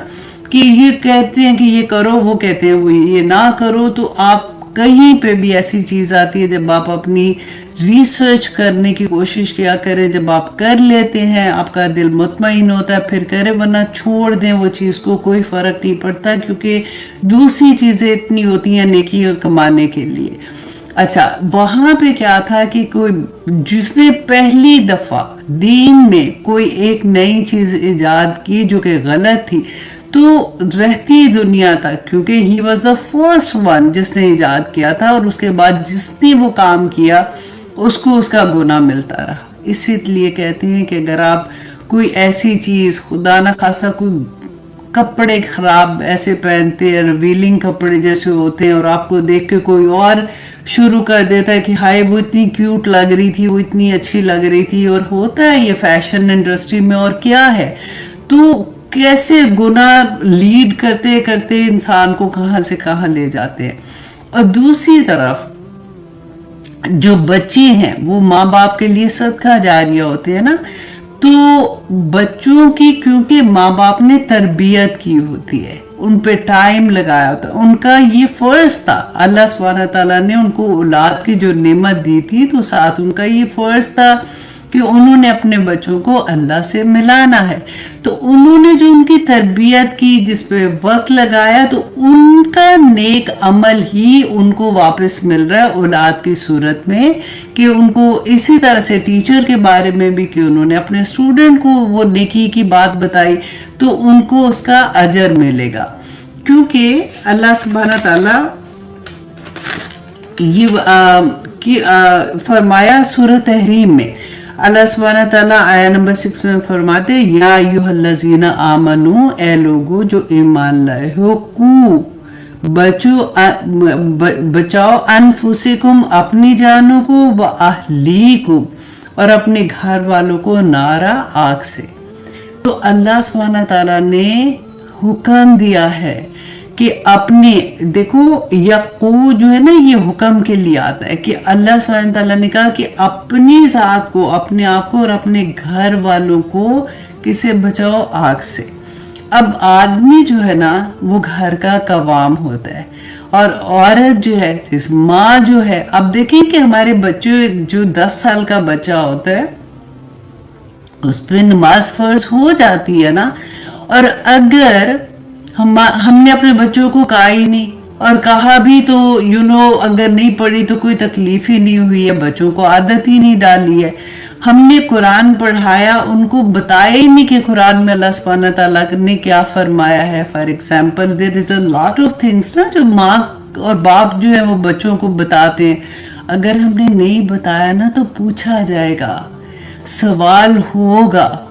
کہ یہ کہتے ہیں کہ یہ کرو, وہ کہتے ہیں وہ یہ نہ کرو. تو آپ کہیں پہ بھی ایسی چیز آتی ہے جب آپ اپنی ریسرچ کرنے کی کوشش کیا کریں, جب آپ کر لیتے ہیں آپ کا دل مطمئن ہوتا ہے پھر کریں, ورنہ چھوڑ دیں وہ چیز کو, کوئی فرق نہیں پڑتا, کیونکہ دوسری چیزیں اتنی ہوتی ہیں نیکی کمانے کے لیے. اچھا, وہاں پہ کیا تھا کہ کوئی جس نے پہلی دفعہ دین میں کوئی ایک نئی چیز ایجاد کی جو کہ غلط تھی, تو رہتی دنیا تک, کیونکہ he was the first one جس نے ایجاد کیا تھا, اور اس کے بعد جس نے وہ کام کیا اس کو اس کا گناہ ملتا رہا. اسی لیے کہتے ہیں کہ اگر آپ کوئی ایسی چیز, خدا نہ خواستہ کوئی کپڑے خراب ایسے پہنتے ہیں, ریویلنگ کپڑے جیسے ہوتے ہیں, اور آپ کو دیکھ کے کوئی اور شروع کر دیتا ہے کہ ہائے وہ اتنی کیوٹ لگ رہی تھی, وہ اتنی اچھی لگ رہی تھی, اور ہوتا ہے یہ فیشن انڈسٹری میں, اور کیا ہے, تو کیسے گناہ لیڈ کرتے کرتے انسان کو کہاں سے کہاں لے جاتے ہیں. اور دوسری طرف جو بچے ہیں وہ ماں باپ کے لیے صدقہ جاریہ ہوتے ہیں نا, تو بچوں کی کیونکہ ماں باپ نے تربیت کی ہوتی ہے, ان پہ ٹائم لگایا ہوتا ہے, ان کا یہ فرض تھا. اللہ سبحانہ تعالیٰ نے ان کو اولاد کی جو نعمت دی تھی, تو ساتھ ان کا یہ فرض تھا کہ انہوں نے اپنے بچوں کو اللہ سے ملانا ہے. تو انہوں نے جو ان کی تربیت کی, جس پہ وقت لگایا, تو ان کا نیک عمل ہی ان کو واپس مل رہا ہے اولاد کی صورت میں, کہ ان کو اسی طرح سے ٹیچر کے بارے میں بھی کہ انہوں نے اپنے اسٹوڈنٹ کو وہ نیکی کی بات بتائی, تو ان کو اس کا اجر ملے گا. کیونکہ اللہ سبحانہ تعالیٰ ये फरमाया सूरह तहरीम में अल्लाह सुब्हानहू तआला आया नंबर 6 में फरमाते या अय्युहल्लज़ीना आमनू, ए लोगो जो ईमान लाए हो, बचाओ अनफुसिकुम, अपनी जानों को, व अहलीकुम, और अपने घर वालों को, नारा, आग से। तो अल्लाह सुब्हानहू तआला ने हुक्म दिया है कि अपने, देखो यकू जो है ना, ये हुक्म के लिए आता है कि अल्लाह सुब्हानहू तआला ने कहा कि अपनी जात को, अपने आप को और अपने घर वालों को किसे बचाओ, आग से। अब आदमी जो है ना वो घर का कवाम होता है, और औरत जो है, जिस माँ जो है, अब देखें कि हमारे बच्चे जो 10 साल का बच्चा होता है उस पर नमाज फर्ज हो जाती है ना, और अगर हमने अपने बच्चों को कहा ही नहीं, और कहा भी तो अगर नहीं पढ़ी तो कोई तकलीफ ही नहीं हुई है, बच्चों को आदत ही नहीं डाली है, हमने कुरान पढ़ाया, उनको बताया ही नहीं कि कुरान में अल्लाह सुब्हानहू तआला ने क्या फरमाया है। For example there is a lot of things ना जो माँ और बाप जो है वो बच्चों को बताते हैं, अगर हमने नहीं बताया ना तो पूछा जाएगा, सवाल होगा।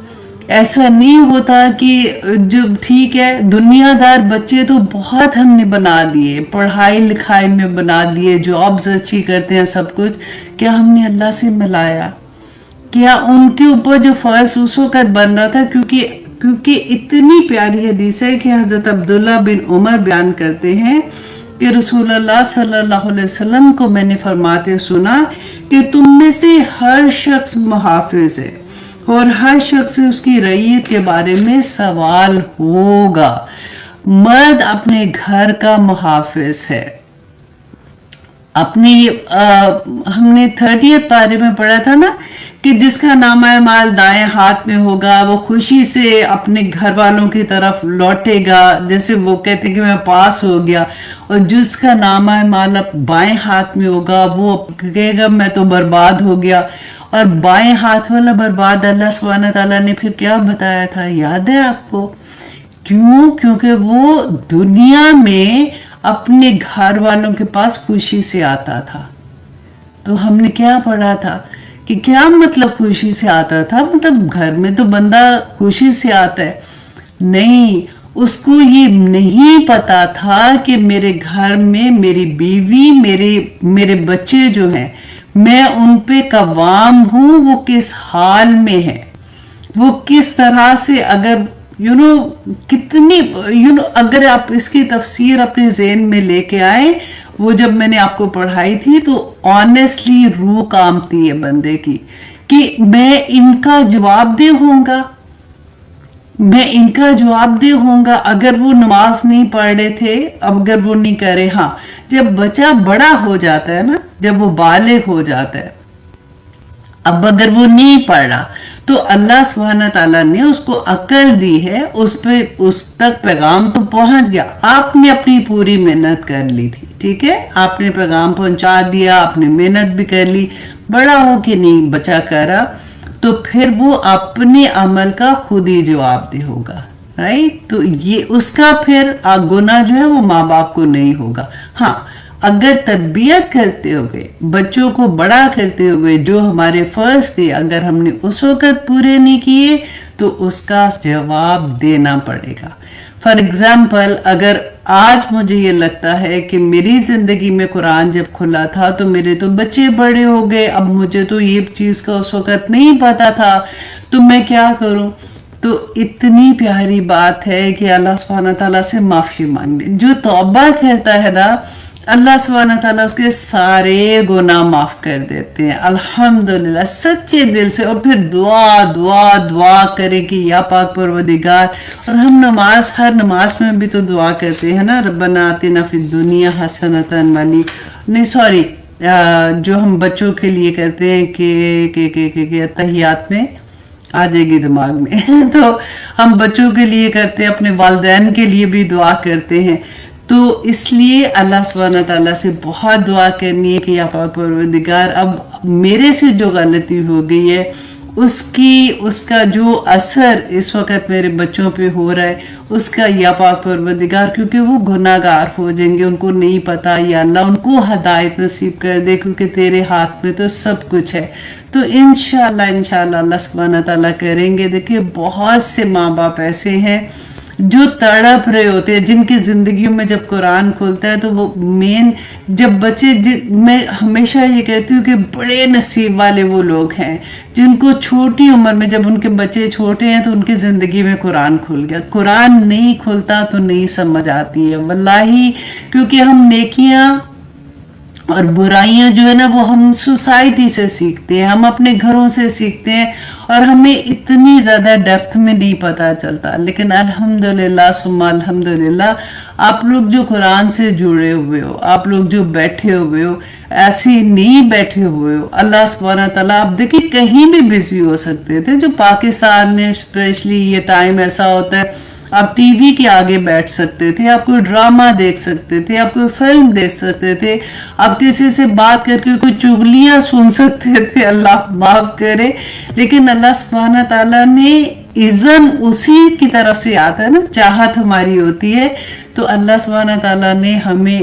ऐसा नहीं होता कि जो ठीक है, दुनियादार बच्चे तो बहुत हमने बना दिए, पढ़ाई लिखाई में बना दिए, जॉब्स अच्छी करते हैं, सब कुछ, क्या हमने अल्लाह से मिलाया? क्या उनके ऊपर जो फर्ज उस वक्त बन रहा था, क्योंकि इतनी प्यारी हदीस है कि हजरत अब्दुल्ला बिन उमर बयान करते हैं कि रसूलुल्लाह सल्लल्लाहु अलैहि वसल्लम को मैंने फरमाते सुना कि तुम में से हर शख्स मुहाफिज है और हर शख्स से उसकी रईयत के बारे में सवाल होगा। मर्द अपने घर का मुहाफिज है। अपनी हमने 30th पारे में पढ़ा था ना कि जिसका नामा माल दाएं हाथ में होगा वो खुशी से अपने घर वालों की तरफ लौटेगा, जैसे वो कहते हैं कि मैं पास हो गया, और जिसका नामा माल अब बाएं हाथ में होगा वो कहेगा मैं तो बर्बाद हो गया। और बाएं हाथ वाला बर्बाद अल्लाह सुब्हानहू तआला ने फिर क्या बताया था, याद है आपको? क्यों? क्योंकि वो दुनिया में अपने घर वालों के पास खुशी से आता था। तो हमने क्या पढ़ा था कि क्या मतलब खुशी से आता था, मतलब घर में तो बंदा खुशी से आता है, नहीं, उसको ये नहीं पता था कि मेरे घर में मेरी बीवी, मेरे बच्चे जो हैं, मैं उन पे कवाम हूं, वो किस हाल में है, वो किस तरह से, अगर कितनी अगर आप इसकी तफसीर अपने ज़हन में लेके आए, वो जब मैंने आपको पढ़ाई थी तो ऑनेस्टली रूह कांपती है बंदे की कि मैं इनका जवाबदेह होऊंगा, मैं इनका जवाबदेह होऊंगा। अगर वो नमाज नहीं पढ़ रहे थे, अब अगर वो नहीं करे, हाँ, जब बच्चा बड़ा हो जाता है ना, जब वो बालिग हो जाता है, अब अगर वो नहीं पढ़ रहा तो अल्लाह सुब्हानहू तआला ने उसको अकल दी है, उस तक पैगाम तो पहुंच गया, आपने अपनी पूरी मेहनत कर ली थी, ठीक है, आपने पैगाम पहुंचा दिया, आपने मेहनत भी कर ली, बड़ा हो कि नहीं बचा करा, तो फिर वो अपने अमल का खुद ही जवाबदेह होगा, राइट? तो ये उसका फिर गुनाह जो है वो माँ बाप को नहीं होगा। हाँ, अगर तरबियत करते हुए, बच्चों को बड़ा करते हुए जो हमारे फर्ज थे, अगर हमने उस वक्त पूरे नहीं किए तो उसका जवाब देना पड़ेगा। फॉर एग्जाम्पल, अगर आज मुझे ये लगता है कि मेरी जिंदगी में कुरान जब खुला था तो मेरे तो बच्चे बड़े हो गए, अब मुझे तो ये चीज़ का उस वक्त नहीं पता था, तो मैं क्या करूं? तो इतनी प्यारी बात है कि अल्लाह सुब्हानहू तआला से माफ़ी मांग ले। जो तौबा करता है ना, अल्लाह सुब्हानहू तआला उसके सारे गुनाह माफ कर देते हैं, अल्हम्दुलिल्लाह, सच्चे दिल से। और फिर दुआ दुआ दुआ करे कि या पाक परवरदिगार, और हम हर नमाज में भी तो दुआ करते हैं ना, रब्बना आतिना फिद दुनिया हसनतन वाली, नहीं सॉरी, जो हम बच्चों के लिए करते हैं कि तहियात में आ जाएगी दिमाग में तो हम बच्चों के लिए करते हैं, अपने वालिदैन के लिए भी दुआ करते हैं। तो इसलिए अल्लाह सुब्हानहू तआला से बहुत दुआ करनी है कि या परवरदिगार, अब मेरे से जो गलती हो गई है اس کا جو اثر اس وقت میرے بچوں پہ ہو رہا ہے اس کا یا پاک پروردگار، کیونکہ وہ گناہگار ہو جائیں گے، ان کو نہیں پتا، یا اللہ ان کو ہدایت نصیب کر دے، کیونکہ تیرے ہاتھ میں تو سب کچھ ہے۔ تو انشاءاللہ اللہ سبحانہ تعالیٰ کریں گے۔ دیکھیں بہت سے ماں باپ ایسے ہیں جو تڑپ رہے ہوتے ہیں، جن کی زندگیوں میں جب قرآن کھولتا ہے تو وہ جب بچے میں ہمیشہ یہ کہتی ہوں کہ بڑے نصیب والے وہ لوگ ہیں جن کو چھوٹی عمر میں، جب ان کے بچے چھوٹے ہیں تو ان کی زندگی میں قرآن کھل گیا۔ قرآن نہیں کھلتا تو نہیں سمجھ آتی ہے واللہ، کیونکہ ہم نیکیاں اور برائیاں جو ہے نا وہ ہم سوسائٹی سے سیکھتے ہیں، ہم اپنے گھروں سے سیکھتے ہیں، اور ہمیں اتنی زیادہ ڈیپتھ میں نہیں پتا چلتا۔ لیکن الحمدللہ ثم الحمدللہ آپ لوگ جو قرآن سے جڑے ہوئے ہو، آپ لوگ جو بیٹھے ہوئے ہو، ایسے نہیں بیٹھے ہوئے ہو، اللہ سبحانہ تعالیٰ، آپ دیکھیں کہیں بھی بزی ہو سکتے تھے، جو پاکستان میں اسپیشلی یہ ٹائم ایسا ہوتا ہے، آپ ٹی وی کے آگے بیٹھ سکتے تھے، آپ کوئی ڈرامہ دیکھ سکتے تھے، آپ کوئی فلم دیکھ سکتے تھے، آپ کسی سے بات کر کے کوئی چغلیاں سن سکتے تھے، اللہ معاف کرے۔ لیکن اللہ سبحانہ تعالیٰ نے اذن اسی کی طرف سے آتا ہے نا، چاہت ہماری ہوتی ہے، تو اللہ سبحانہ تعالیٰ نے ہمیں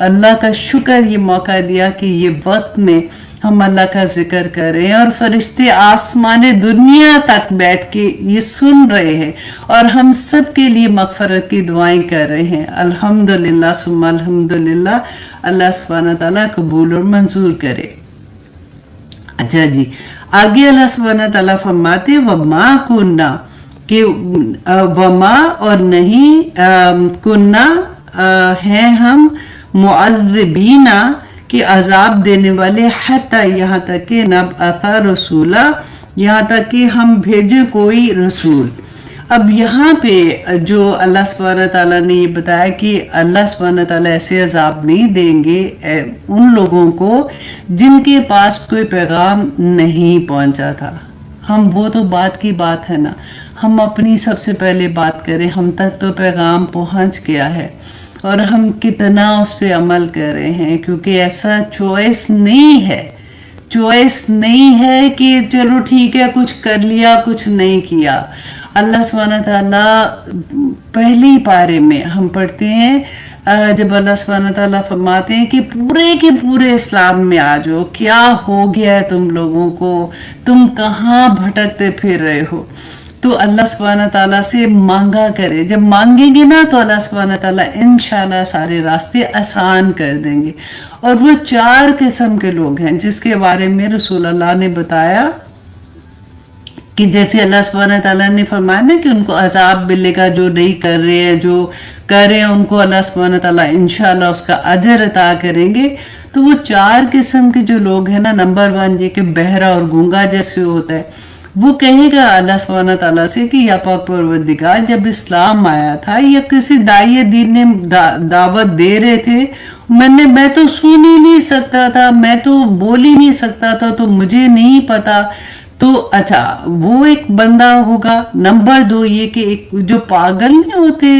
اللہ کا شکر یہ موقع دیا کہ یہ وقت میں ہم اللہ کا ذکر کر رہے ہیں، اور فرشتے آسمان دنیا تک بیٹھ کے یہ سن رہے ہیں، اور ہم سب کے لیے مغفرت کی دعائیں کر رہے ہیں۔ الحمدللہ ثم الحمدللہ، اللہ سبحانہ تعالیٰ قبول اور منظور کرے۔ اچھا جی، آگے اللہ سبحانہ تعالیٰ فرماتے وما کننا، کہ وما اور نہیں کننا ہیں ہم معذبینا کہ عذاب دینے والے، حتی یہاں تک کہ نبعث رسولا، یہاں تک کہ ہم بھیجے کوئی رسول۔ اب یہاں پہ جو اللہ سبحانہ تعالیٰ نے یہ بتایا کہ اللہ سبحانہ تعالیٰ ایسے عذاب نہیں دیں گے ان لوگوں کو جن کے پاس کوئی پیغام نہیں پہنچا تھا۔ ہم وہ تو بات کی بات ہے نا، ہم اپنی سب سے پہلے بات کریں، ہم تک تو پیغام پہنچ گیا ہے، اور ہم کتنا اس پہ عمل کر رہے ہیں، کیونکہ ایسا چوائس نہیں ہے، چوائس نہیں ہے کہ چلو ٹھیک ہے کچھ کر لیا کچھ نہیں کیا۔ اللہ سبحانہ تعالیٰ پہلی پارے میں ہم پڑھتے ہیں جب اللہ سبحانہ تعالیٰ فرماتے ہیں کہ پورے کے پورے اسلام میں آ جاؤ، کیا ہو گیا ہے تم لوگوں کو، تم کہاں بھٹکتے پھر رہے ہو، تو اللہ سبحانہ تعالیٰ سے مانگا کرے۔ جب مانگیں گے نا تو اللہ سبحانہ تعالیٰ انشاءاللہ سارے راستے آسان کر دیں گے۔ اور وہ 4 قسم کے لوگ ہیں جس کے بارے میں رسول اللہ نے بتایا کہ جیسے اللہ سبحانہ تعالیٰ نے فرمایا نا کہ ان کو عذاب ملے گا، جو نہیں کر رہے ہیں، جو کر رہے ہیں ان کو اللہ سبحانہ تعالیٰ انشاءاللہ اس کا اجر عطا کریں گے۔ تو وہ 4 قسم کے جو لوگ ہیں نا، نمبر 1 یہ کہ بہرا اور گونگا جیسے ہوتا ہے، وہ کہے گا اللہ سبحانہ تعالیٰ سے کہ یا پاک پروردگار، جب اسلام آیا تھا یا کسی داعی دین نے دعوت دے رہے تھے، میں تو سن ہی نہیں سکتا تھا، میں تو بول ہی نہیں سکتا تھا، تو مجھے نہیں پتا۔ تو اچھا وہ ایک بندہ ہوگا۔ نمبر 2 یہ کہ ایک جو پاگل نہیں ہوتے،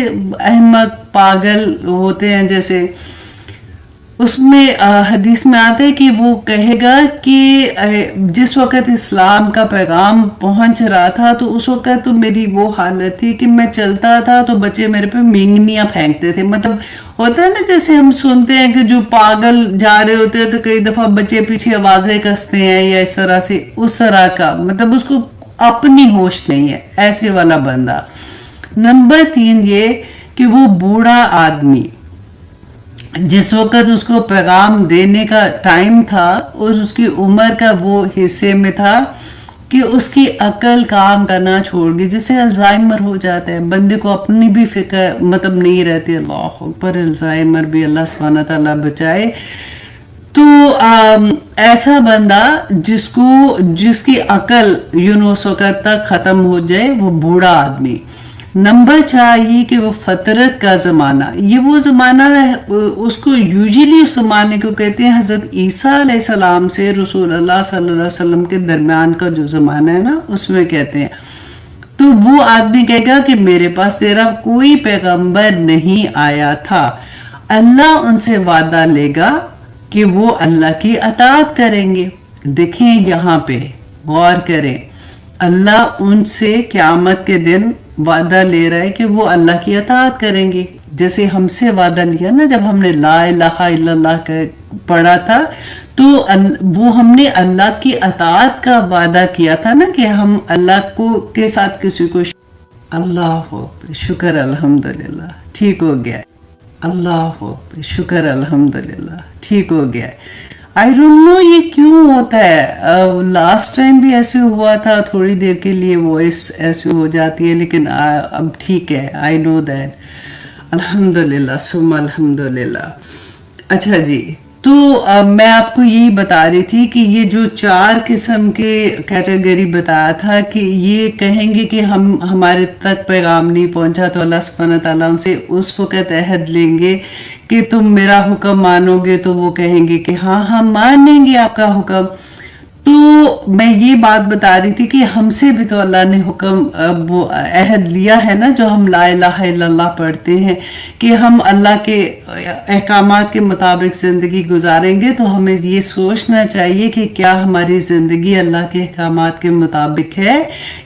احمق پاگل ہوتے ہیں، جیسے اس میں حدیث میں آتا ہے کہ وہ کہے گا کہ جس وقت اسلام کا پیغام پہنچ رہا تھا تو اس وقت تو میری وہ حالت تھی کہ میں چلتا تھا تو بچے میرے پہ مینگنیاں پھینکتے تھے۔ مطلب ہوتا ہے نا جیسے ہم سنتے ہیں کہ جو پاگل جا رہے ہوتے ہیں تو کئی دفعہ بچے پیچھے آوازیں کستے ہیں یا اس طرح سے، اس طرح کا، مطلب اس کو اپنی ہوش نہیں ہے، ایسے والا بندہ۔ نمبر 3 یہ کہ وہ بوڑھا آدمی جس وقت اس کو پیغام دینے کا ٹائم تھا اور اس کی عمر کا وہ حصے میں تھا کہ اس کی عقل کام کرنا چھوڑ گئی، جسے الزائمر ہو جاتا ہے، بندے کو اپنی بھی فکر مطلب نہیں رہتی۔ اللہ اکبر، الزائمر بھی اللہ سبحانہ تعالیٰ بچائے۔ تو ایسا بندہ جس کی عقل اس وقت تک ختم ہو جائے، وہ بوڑھا آدمی۔ نمبر 4 یہ کہ وہ فطرت کا زمانہ، یہ وہ زمانہ ہے، اس کو یوزلی اس زمانے کو کہتے ہیں حضرت عیسیٰ علیہ السلام سے رسول اللہ صلی اللہ علیہ وسلم کے درمیان کا جو زمانہ ہے نا، اس میں کہتے ہیں۔ تو وہ آدمی کہے گا کہ میرے پاس تیرا کوئی پیغمبر نہیں آیا تھا، اللہ ان سے وعدہ لے گا کہ وہ اللہ کی اطاعت کریں گے۔ دیکھیں یہاں پہ غور کریں، अल्लाह उनसे क़यामत के दिन वादा ले रहा है कि वो अल्लाह की अताअत करेंगे, जैसे हमसे वादा लिया ना जब हमने ला इलाहा इल्लल्लाह पढ़ा था, तो वो हमने अल्लाह की अताअत का वादा किया था ना कि हम अल्लाह को के साथ किसी को अल्लाह शुक्र अल्हम्दुलिल्लाह ठीक हो गया, अल्लाह शुक्र अल्हम्दुलिल्लाह ठीक हो गया। आई डोंट नो ये क्यों होता है, लास्ट टाइम भी ऐसे हुआ था, थोड़ी देर के लिए वॉइस ऐसे हो जाती है, लेकिन अब ठीक है, आई नो दैट, अल्हम्दुलिल्लाह सुम्मा अल्हम्दुलिल्लाह। अच्छा जी, तो मैं आपको यही बता रही थी कि ये जो 4 किस्म के कैटेगरी बताया था कि ये कहेंगे कि हमारे तक पैगाम नहीं पहुंचा, तो अल्लाह सुब्हानहू तआला उनसे उस वक़्त अहद लेंगे कि तुम मेरा हुक्म मानोगे, तो वो कहेंगे कि हाँ हम मानेंगे आपका हुक्म। तो मैं ये बात बता रही थी कि हमसे भी तो अल्लाह ने हुक्म वो अहद लिया है ना, जो हम ला इलाहा इल्लल्लाह पढ़ते हैं कि हम अल्लाह के अहकामात के मुताबिक ज़िंदगी गुजारेंगे। तो हमें ये सोचना चाहिए कि क्या हमारी ज़िंदगी अल्लाह के अहकामात के मुताबिक है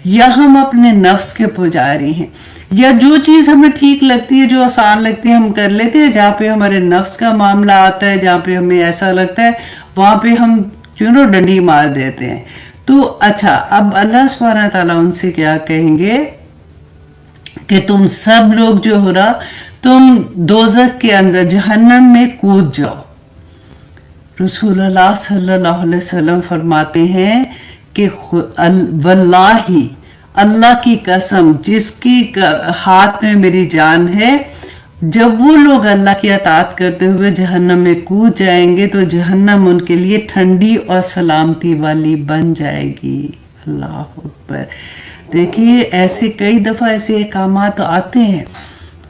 या हम अपने नफ्स के पुजारी हैं, या जो चीज़ हमें ठीक लगती है, जो आसान लगती है हम कर लेते हैं, जहाँ पे हमारे नफ्स का मामला आता है, जहाँ पे हमें ऐसा लगता है वहाँ पे हम डंडी मार देते हैं। तो अच्छा, अब अल्लाह सुब्हानहू तआला उनसे क्या कहेंगे कि तुम सब लोग जो हो रहा, तुम दोज़ख के अंदर जहन्नम में कूद जाओ। रसूलुल्लाह सल्लल्लाहु अलैहि वसल्लम फरमाते हैं कि वल्लाही, अल्लाह की कसम जिसकी हाथ में मेरी जान है, जब वो लोग अल्लाह की अताअत करते हुए जहन्नम में कूद जाएंगे तो जहन्नम उनके लिए ठंडी और सलामती वाली बन जाएगी। अल्लाह अकबर। देखिए, ऐसे कई दफ़ा ऐसे अहकामात आते हैं,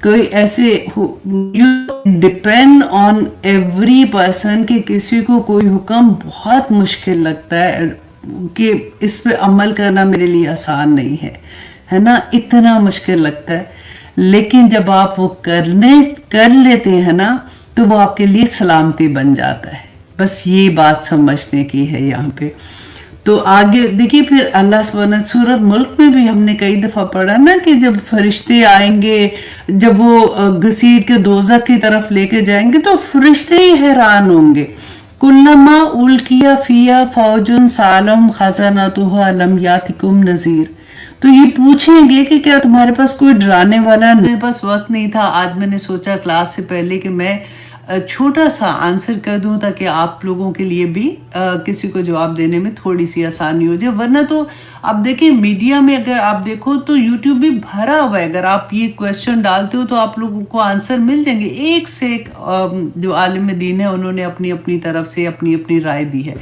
कोई ऐसे you depend on every person कि किसी को कोई हुक्म बहुत मुश्किल लगता है कि इस पे अमल करना मेरे लिए आसान नहीं है ना, इतना मुश्किल लगता है, लेकिन जब आप वो कर लेते हैं ना, तो वो आपके लिए सलामती बन जाता है। बस ये बात समझने की है यहाँ पे। तो आगे देखिए, फिर अल्लाह सुब्हानहू सूरह मुल्क में भी हमने कई दफ़ा पढ़ा ना कि जब फरिश्ते आएंगे, जब वो घसीट के दोज़ख की तरफ लेके जाएंगे, तो फरिश्ते ही हैरान होंगे। कुल्लमा उल्किया फिया फौजुन सालम खज़ानतुहा लम यातिकुम नज़ीर। तो ये पूछेंगे कि क्या तुम्हारे पास कोई डराने वाला? मेरे पास वक्त नहीं था, आज मैंने सोचा क्लास से पहले कि मैं छोटा सा आंसर कर दूं ताकि आप लोगों के लिए भी किसी को जवाब देने में थोड़ी सी आसानी हो जाए। वरना तो आप देखिए, मीडिया में अगर आप देखो तो यूट्यूब भी भरा हुआ है, अगर आप ये क्वेश्चन डालते हो तो आप लोगों को आंसर मिल जाएंगे। एक से एक जो आलिम दीन है उन्होंने अपनी अपनी तरफ से अपनी अपनी राय दी है।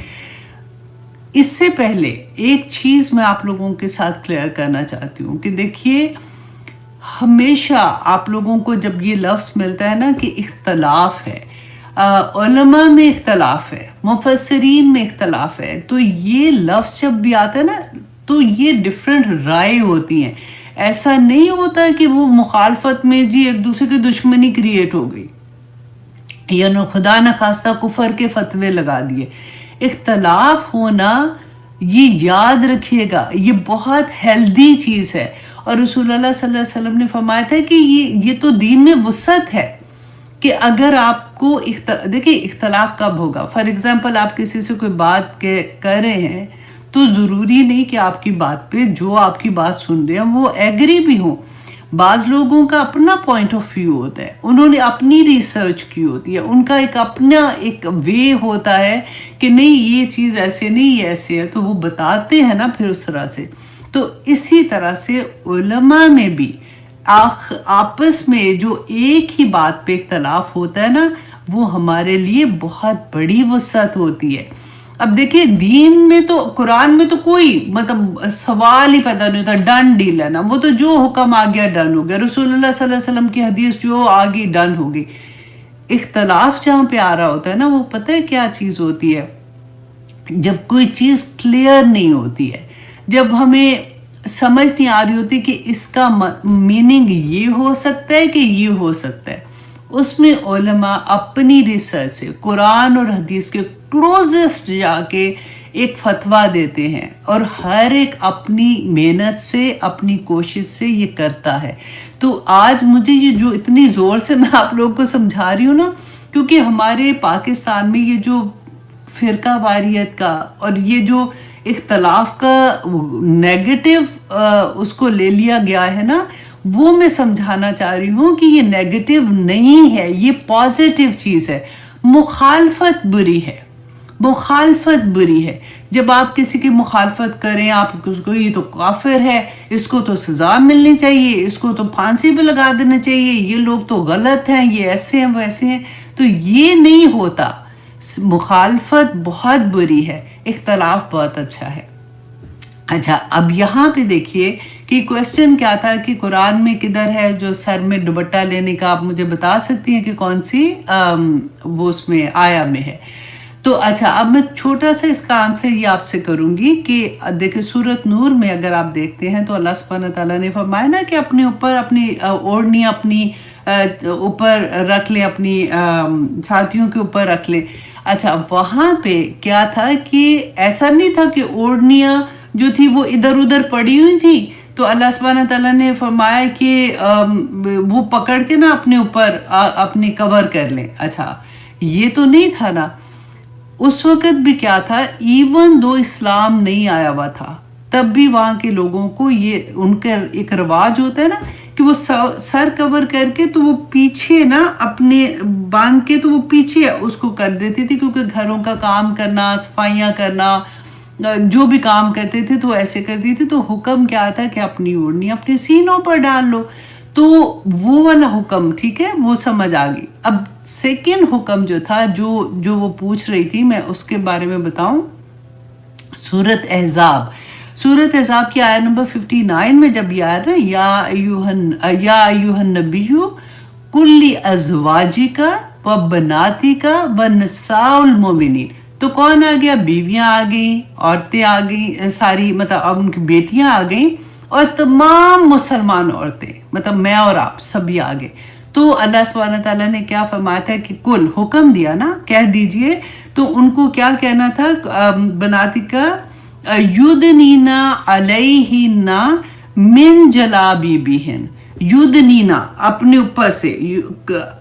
इससे पहले एक चीज़ मैं आप लोगों के साथ क्लियर करना चाहती हूँ कि देखिए, हमेशा आप लोगों को जब ये लफ्ज़ मिलता है ना कि इख्तलाफ है, उलमा में इख्तलाफ है, मुफस्सिरीन में इख्तलाफ है, तो ये लफ्ज़ जब भी आता है ना, तो ये डिफरेंट राय होती हैं। ऐसा नहीं होता कि वो मुखालफत में जी एक दूसरे की दुश्मनी क्रिएट हो गई या न खुदा न खास्ता कुफर के फतवे लगा दिए। इख्तलाफ होना, ये याद रखिएगा, ये बहुत हेल्दी चीज़ है। और रसूलुल्लाह सल्लल्लाहु अलैहि वसल्लम ने फरमाया था कि ये तो दीन में वुसअत है कि अगर आपको देखिए इख्तलाफ कब होगा। फॉर एग्जांपल, आप किसी से कोई बात कर रहे हैं तो ज़रूरी नहीं कि आपकी बात पे जो आपकी बात सुन रहे हैं वो एग्री भी हो। बाज़ लोगों का अपना पॉइंट ऑफ व्यू होता है, उन्होंने अपनी रिसर्च की होती है, उनका एक अपना एक वे होता है कि नहीं ये चीज़ ऐसे नहीं ऐसे है, तो वो बताते हैं ना फिर उस तरह से। तो इसी तरह से उलमा में भी आपस में जो एक ही बात पे इख्तलाफ होता है ना, वो हमारे लिए बहुत बड़ी वसअत होती है। अब देखिए, दीन में तो कुरान में तो कोई मतलब सवाल ही पैदा नहीं होता, डन डील है ना, वो तो जो हुक्म आ गया डन हो गया। रसूलुल्लाह सल्लल्लाहु अलैहि वसल्लम की हदीस जो आ गई डन हो गई। इख्तलाफ जहाँ पे आ रहा होता है ना, वो पता है क्या चीज़ होती है, जब कोई चीज़ क्लियर नहीं होती है, जब हमें समझ नहीं आ रही होती कि इसका मीनिंग ये हो सकता है कि ये हो सकता है, उसमें उलमा अपनी रिसर्च से कुरान और हदीस के क्लोजेस्ट जाके ایک فتویٰ دیتے ہیں، اور ہر ایک اپنی محنت سے اپنی کوشش سے یہ کرتا ہے. تو آج مجھے یہ جو اتنی زور سے میں آپ لوگوں کو سمجھا رہی ہوں نا، کیونکہ ہمارے پاکستان میں یہ جو فرقہ واریت کا اور یہ جو اختلاف کا نیگیٹو اس کو لے لیا گیا ہے نا، وہ میں سمجھانا چاہ رہی ہوں کہ یہ نیگیٹو نہیں ہے، یہ پازیٹیو چیز ہے. مخالفت بری ہے، مخالفت بری ہے. جب آپ کسی کی مخالفت کریں، آپ کو یہ تو کافر ہے، اس کو تو سزا ملنی چاہیے، اس کو تو پھانسی پہ لگا دینا چاہیے، یہ لوگ تو غلط ہیں، یہ ایسے ہیں ویسے ہیں، تو یہ نہیں ہوتا. مخالفت بہت بری ہے، اختلاف بہت اچھا ہے. اچھا، اب یہاں پہ دیکھیے کہ کویسچن کیا تھا کہ قرآن میں کدھر ہے جو سر میں دوپٹہ لینے کا، آپ مجھے بتا سکتی ہیں کہ کون سی وہ اس میں آیا میں ہے. تو اچھا، اب میں چھوٹا سا اس کا آنسر یہ آپ سے کروں گی کہ دیکھیں سورۃ نور میں اگر آپ دیکھتے ہیں تو اللہ سبحانہ تعالیٰ نے فرمایا نا کہ اپنے اوپر اپنی اوڑھنی اپنی اوپر رکھ لیں، اپنی چھاتیوں کے اوپر رکھ لیں. اچھا، وہاں پہ کیا تھا کہ ایسا نہیں تھا کہ اوڑھنیاں جو تھی وہ ادھر ادھر پڑی ہوئی تھی، تو اللہ سبحانہ تعالیٰ نے فرمایا کہ وہ پکڑ کے نا اپنے اوپر اپنی کور کر لیں. اچھا، یہ تو نہیں تھا نا. اس وقت بھی کیا تھا، ایون دو اسلام نہیں آیا ہوا تھا، تب بھی وہاں کے لوگوں کو یہ ان کا ایک رواج ہوتا ہے نا کہ وہ سر کور کر کے تو وہ پیچھے نا اپنے باندھ کے تو وہ پیچھے اس کو کر دیتی تھی، کیونکہ گھروں کا کام کرنا، صفائیاں کرنا، جو بھی کام کرتے تھے تو ایسے کرتی تھی. تو حکم کیا تھا کہ اپنی اوڑھنی اپنے سینوں پر ڈال لو. تو وہ والا حکم ٹھیک ہے، وہ سمجھ آ گئی. اب سیکنڈ حکم جو تھا جو وہ پوچھ رہی تھی، میں اس کے بارے میں بتاؤں. سورۃ احزاب کی آیت نمبر 59 میں جب یہ آیا نا، یا ایھا النبی کل ازواجک و بناتک و نساء المؤمنین، تو کون آ گیا؟ بیویاں آ گئیں، عورتیں آ گئیں، ساری مطلب اب ان کی بیٹیاں آ گئیں، اور تمام مسلمان عورتیں، مطلب میں اور آپ سبھی آ گئے. تو اللہ سبحانہ تعالیٰ نے کیا فرمایا تھا کہ کل حکم دیا نا، کہہ دیجئے. تو ان کو کیا کہنا تھا؟ بناتک یدنینا علیہن من جلابیبہن، یدنینا اپنے اوپر سے،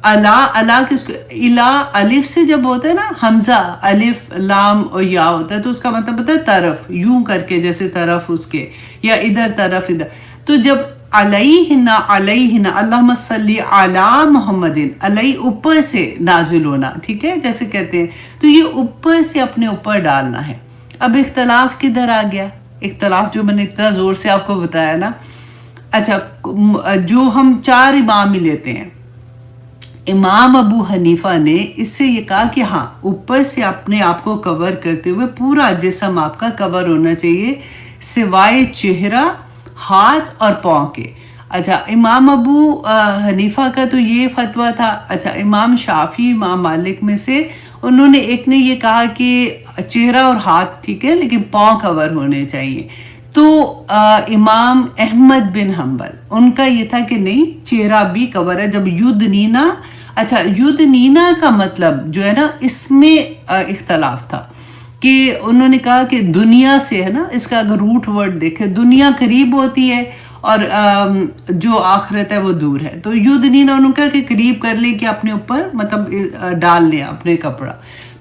الا کس کو، الا الف سے جب ہوتا ہے نا، حمزہ الف لام اور یا ہوتا ہے تو اس کا مطلب ہوتا ہے طرف، یوں کر کے جیسے طرف اس کے، یا ادھر طرف ادھر. تو جب علیہن اللہم صلی علی محمد، علیہ اوپر سے نازل ہونا، ٹھیک ہے جیسے کہتے ہیں، تو یہ اوپر سے اپنے اوپر ڈالنا ہے. اب اختلاف کدھر آ گیا؟ اختلاف جو میں نے اتنا زور سے آپ کو بتایا نا. اچھا، جو ہم 4 امام ہی لیتے ہیں، امام ابو حنیفہ نے اس سے یہ کہا کہ ہاں، اوپر سے اپنے آپ کو کور کرتے ہوئے پورا جسم آپ کا کور ہونا چاہیے، سوائے چہرہ، ہاتھ اور پاؤں کے. اچھا، امام ابو حنیفہ کا تو یہ فتویٰ تھا. اچھا، امام شافعی، امام مالک میں سے انہوں نے ایک نے یہ کہا کہ چہرہ اور ہاتھ ٹھیک ہے لیکن پاؤں کور ہونے چاہیے. تو امام احمد بن حنبل ان کا یہ تھا کہ نہیں، چہرہ بھی کور ہے. جب یدنینا، اچھا یدنینا کا مطلب جو ہے نا، اس میں اختلاف تھا کہ انہوں نے کہا کہ دنیا سے ہے نا، اس کا اگر روٹ ورڈ دیکھے، دنیا قریب ہوتی ہے اور جو آخرت ہے وہ دور ہے. تو یدنینا انہوں نے کہا کہ قریب کر لیں کہ اپنے اوپر مطلب ڈال لیں اپنے کپڑا.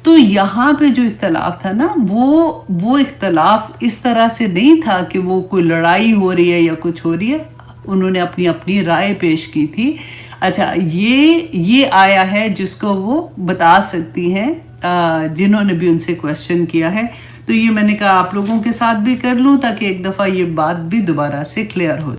تو یہاں پہ جو اختلاف تھا نا، وہ اختلاف اس طرح سے نہیں تھا کہ وہ کوئی لڑائی ہو رہی ہے یا کچھ ہو رہی ہے. انہوں نے اپنی رائے پیش کی تھی. اچھا، یہ آیا ہے جس کو وہ بتا سکتی ہیں جنہوں نے بھی ان سے کویسچن کیا ہے. تو یہ میں نے کہا آپ لوگوں کے ساتھ بھی کر لوں تاکہ ایک دفعہ یہ بات بھی دوبارہ سے کلیئر ہو.